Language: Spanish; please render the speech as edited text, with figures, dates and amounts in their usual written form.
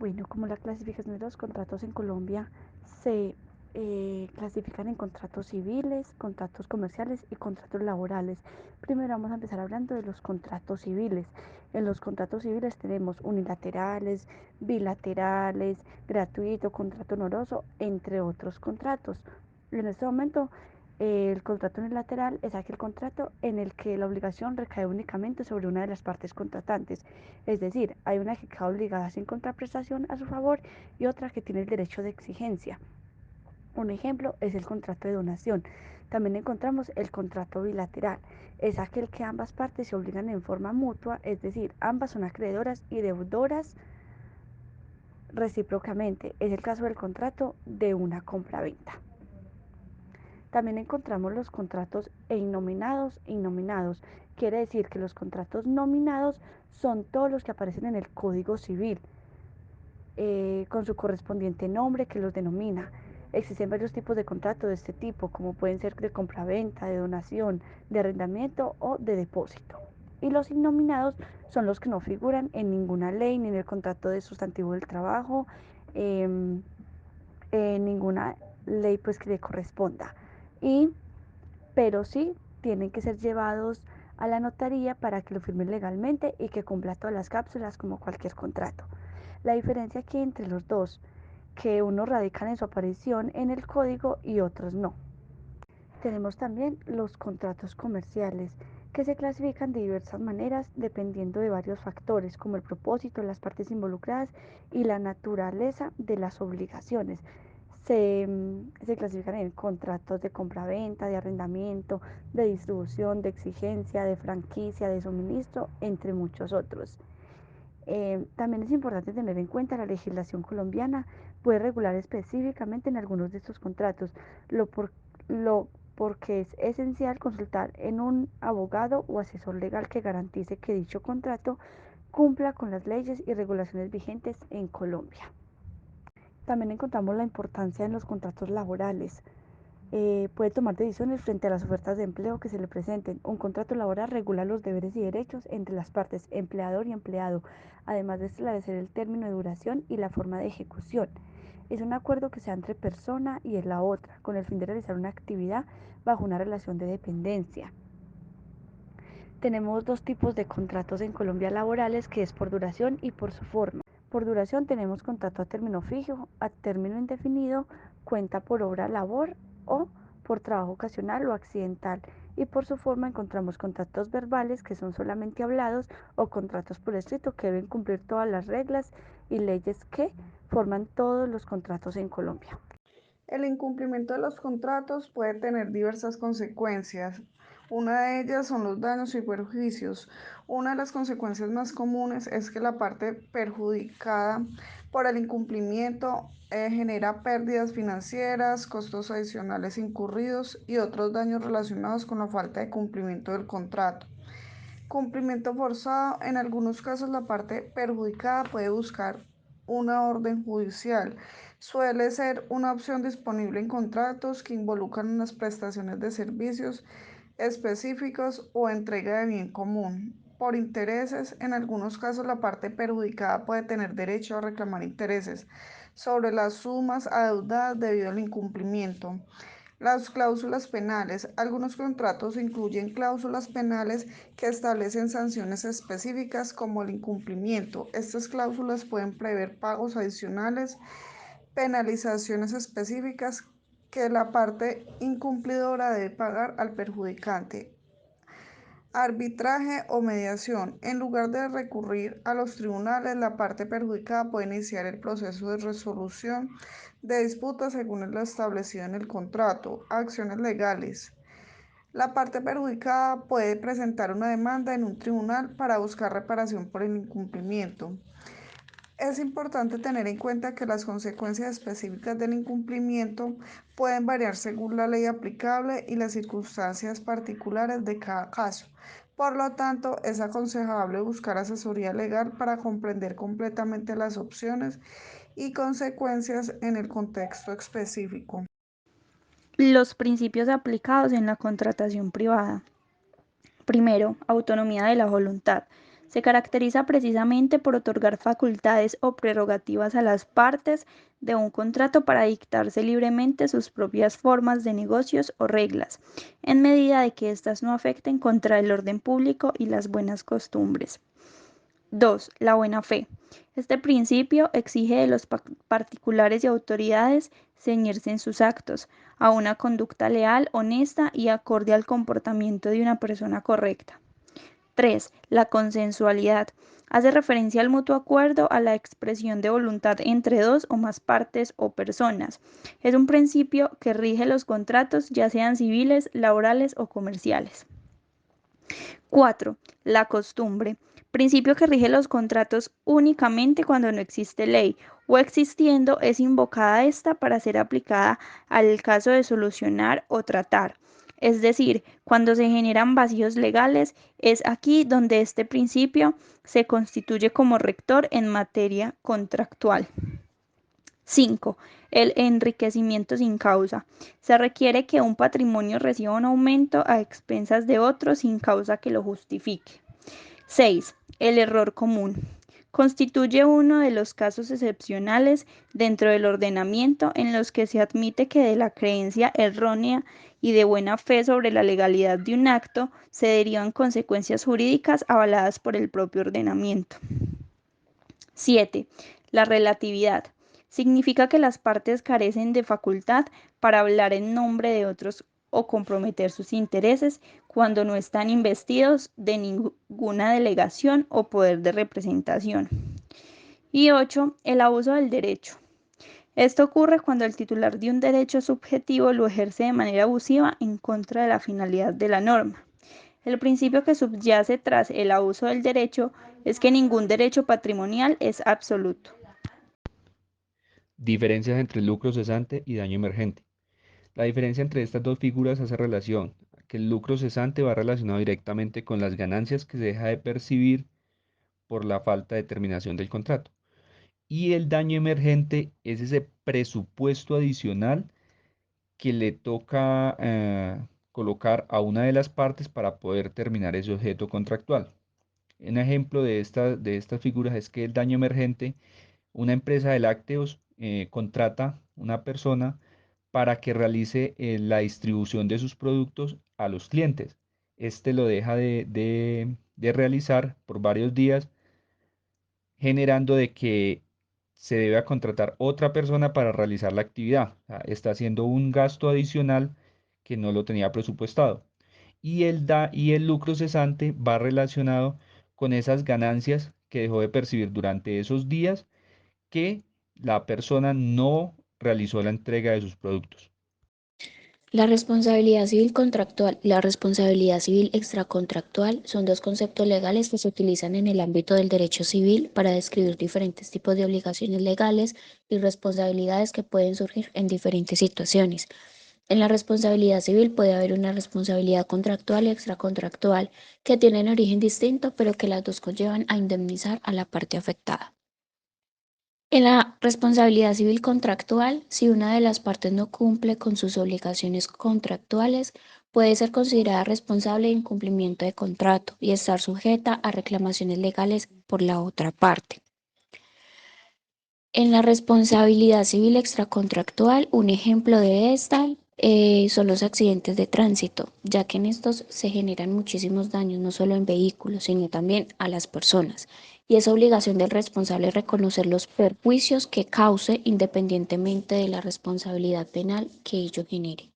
Bueno, como la clasificación de los contratos en Colombia se clasifican en contratos civiles, contratos comerciales y contratos laborales. Primero vamos a empezar hablando de los contratos civiles. En los contratos civiles tenemos unilaterales, bilaterales, gratuito, contrato honoroso, entre otros contratos. En este momento, el contrato unilateral es aquel contrato en el que la obligación recae únicamente sobre una de las partes contratantes. Es decir, hay una que queda obligada sin contraprestación a su favor y otra que tiene el derecho de exigencia. Un ejemplo es el contrato de donación. También encontramos el contrato bilateral. Es aquel que ambas partes se obligan en forma mutua, es decir, ambas son acreedoras y deudoras recíprocamente. Es el caso del contrato de una compraventa. También encontramos los contratos innominados e innominados. Quiere decir que los contratos nominados son todos los que aparecen en el Código Civil, con su correspondiente nombre que los denomina. Existen varios tipos de contrato de este tipo, como pueden ser de compraventa, de donación, de arrendamiento o de depósito. Y los innominados son los que no figuran en ninguna ley, ni en el contrato de sustantivo del trabajo, en ninguna ley pues que le corresponda. Pero sí tienen que ser llevados a la notaría para que lo firmen legalmente y que cumpla todas las cápsulas como cualquier contrato. La diferencia aquí entre los dos, que unos radican en su aparición en el código y otros no. Tenemos también los contratos comerciales, que se clasifican de diversas maneras dependiendo de varios factores, como el propósito, las partes involucradas y la naturaleza de las obligaciones. Se clasifican en contratos de compra-venta, de arrendamiento, de distribución, de exigencia, de franquicia, de suministro, entre muchos otros. También es importante tener en cuenta la legislación colombiana puede regular específicamente en algunos de estos contratos, lo, por, lo porque es esencial consultar en un abogado o asesor legal que garantice que dicho contrato cumpla con las leyes y regulaciones vigentes en Colombia. También encontramos la importancia en los contratos laborales. Puede tomar decisiones frente a las ofertas de empleo que se le presenten. Un contrato laboral regula los deberes y derechos entre las partes empleador y empleado, además de establecer el término de duración y la forma de ejecución. Es un acuerdo que se da entre persona y la otra, con el fin de realizar una actividad bajo una relación de dependencia. Tenemos dos tipos de contratos en Colombia laborales, que es por duración y por su forma. Por duración tenemos contrato a término fijo, a término indefinido, cuenta por hora labor o por trabajo ocasional o accidental. Y por su forma encontramos contratos verbales, que son solamente hablados, o contratos por escrito, que deben cumplir todas las reglas y leyes que forman todos los contratos en Colombia. El incumplimiento de los contratos puede tener diversas consecuencias. Una de ellas son los daños y perjuicios. Una de las consecuencias más comunes es que la parte perjudicada por el incumplimiento genera pérdidas financieras, costos adicionales incurridos y otros daños relacionados con la falta de cumplimiento del contrato. Cumplimiento forzado. En algunos casos la parte perjudicada puede buscar una orden judicial. Suele ser una opción disponible en contratos que involucran unas prestaciones de servicios específicos o entrega de bien común. Por intereses, en algunos casos la parte perjudicada puede tener derecho a reclamar intereses sobre las sumas adeudadas debido al incumplimiento. Las cláusulas penales. Algunos contratos incluyen cláusulas penales que establecen sanciones específicas como el incumplimiento. Estas cláusulas pueden prever pagos adicionales, penalizaciones específicas que la parte incumplidora debe pagar al perjudicante. Arbitraje o mediación. En lugar de recurrir a los tribunales, la parte perjudicada puede iniciar el proceso de resolución de disputas según lo establecido en el contrato. Acciones legales. La parte perjudicada puede presentar una demanda en un tribunal para buscar reparación por el incumplimiento. Es importante tener en cuenta que las consecuencias específicas del incumplimiento pueden variar según la ley aplicable y las circunstancias particulares de cada caso. Por lo tanto, es aconsejable buscar asesoría legal para comprender completamente las opciones y consecuencias en el contexto específico. Los principios aplicados en la contratación privada. Primero, autonomía de la voluntad. Se caracteriza precisamente por otorgar facultades o prerrogativas a las partes de un contrato para dictarse libremente sus propias formas de negocios o reglas, en medida de que éstas no afecten contra el orden público y las buenas costumbres. 2. La buena fe. Este principio exige de los particulares y autoridades ceñirse en sus actos a una conducta leal, honesta y acorde al comportamiento de una persona correcta. 3. La consensualidad. Hace referencia al mutuo acuerdo, a la expresión de voluntad entre dos o más partes o personas. Es un principio que rige los contratos, ya sean civiles, laborales o comerciales. 4. La costumbre. Principio que rige los contratos únicamente cuando no existe ley o existiendo es invocada esta para ser aplicada al caso de solucionar o tratar. Es decir, cuando se generan vacíos legales, es aquí donde este principio se constituye como rector en materia contractual. 5. El enriquecimiento sin causa. Se requiere que un patrimonio reciba un aumento a expensas de otro sin causa que lo justifique. 6. El error común. Constituye uno de los casos excepcionales dentro del ordenamiento en los que se admite que de la creencia errónea y de buena fe sobre la legalidad de un acto se derivan consecuencias jurídicas avaladas por el propio ordenamiento. 7. La relatividad. Significa que las partes carecen de facultad para hablar en nombre de otros o comprometer sus intereses cuando no están investidos de ninguna delegación o poder de representación. Y 8. El abuso del derecho. Esto ocurre cuando el titular de un derecho subjetivo lo ejerce de manera abusiva en contra de la finalidad de la norma. El principio que subyace tras el abuso del derecho es que ningún derecho patrimonial es absoluto. Diferencias entre lucro cesante y daño emergente. La diferencia entre estas dos figuras hace relación a que el lucro cesante va relacionado directamente con las ganancias que se deja de percibir por la falta de terminación del contrato. Y el daño emergente es ese presupuesto adicional que le toca colocar a una de las partes para poder terminar ese objeto contractual. Un ejemplo de estas figuras es que el daño emergente, una empresa de lácteos contrata una persona para que realice la distribución de sus productos a los clientes. Este lo deja de realizar por varios días, generando de que se debe a contratar otra persona para realizar la actividad. O sea, está haciendo un gasto adicional que no lo tenía presupuestado. Y el lucro cesante va relacionado con esas ganancias que dejó de percibir durante esos días que la persona no realizó la entrega de sus productos. La responsabilidad civil contractual y la responsabilidad civil extracontractual son dos conceptos legales que se utilizan en el ámbito del derecho civil para describir diferentes tipos de obligaciones legales y responsabilidades que pueden surgir en diferentes situaciones. En la responsabilidad civil puede haber una responsabilidad contractual y extracontractual que tienen origen distinto, pero que las dos conllevan a indemnizar a la parte afectada. En la responsabilidad civil contractual, si una de las partes no cumple con sus obligaciones contractuales, puede ser considerada responsable de incumplimiento de contrato y estar sujeta a reclamaciones legales por la otra parte. En la responsabilidad civil extracontractual, un ejemplo de esta son los accidentes de tránsito, ya que en estos se generan muchísimos daños, no solo en vehículos, sino también a las personas. Y es obligación del responsable reconocer los perjuicios que cause independientemente de la responsabilidad penal que ello genere.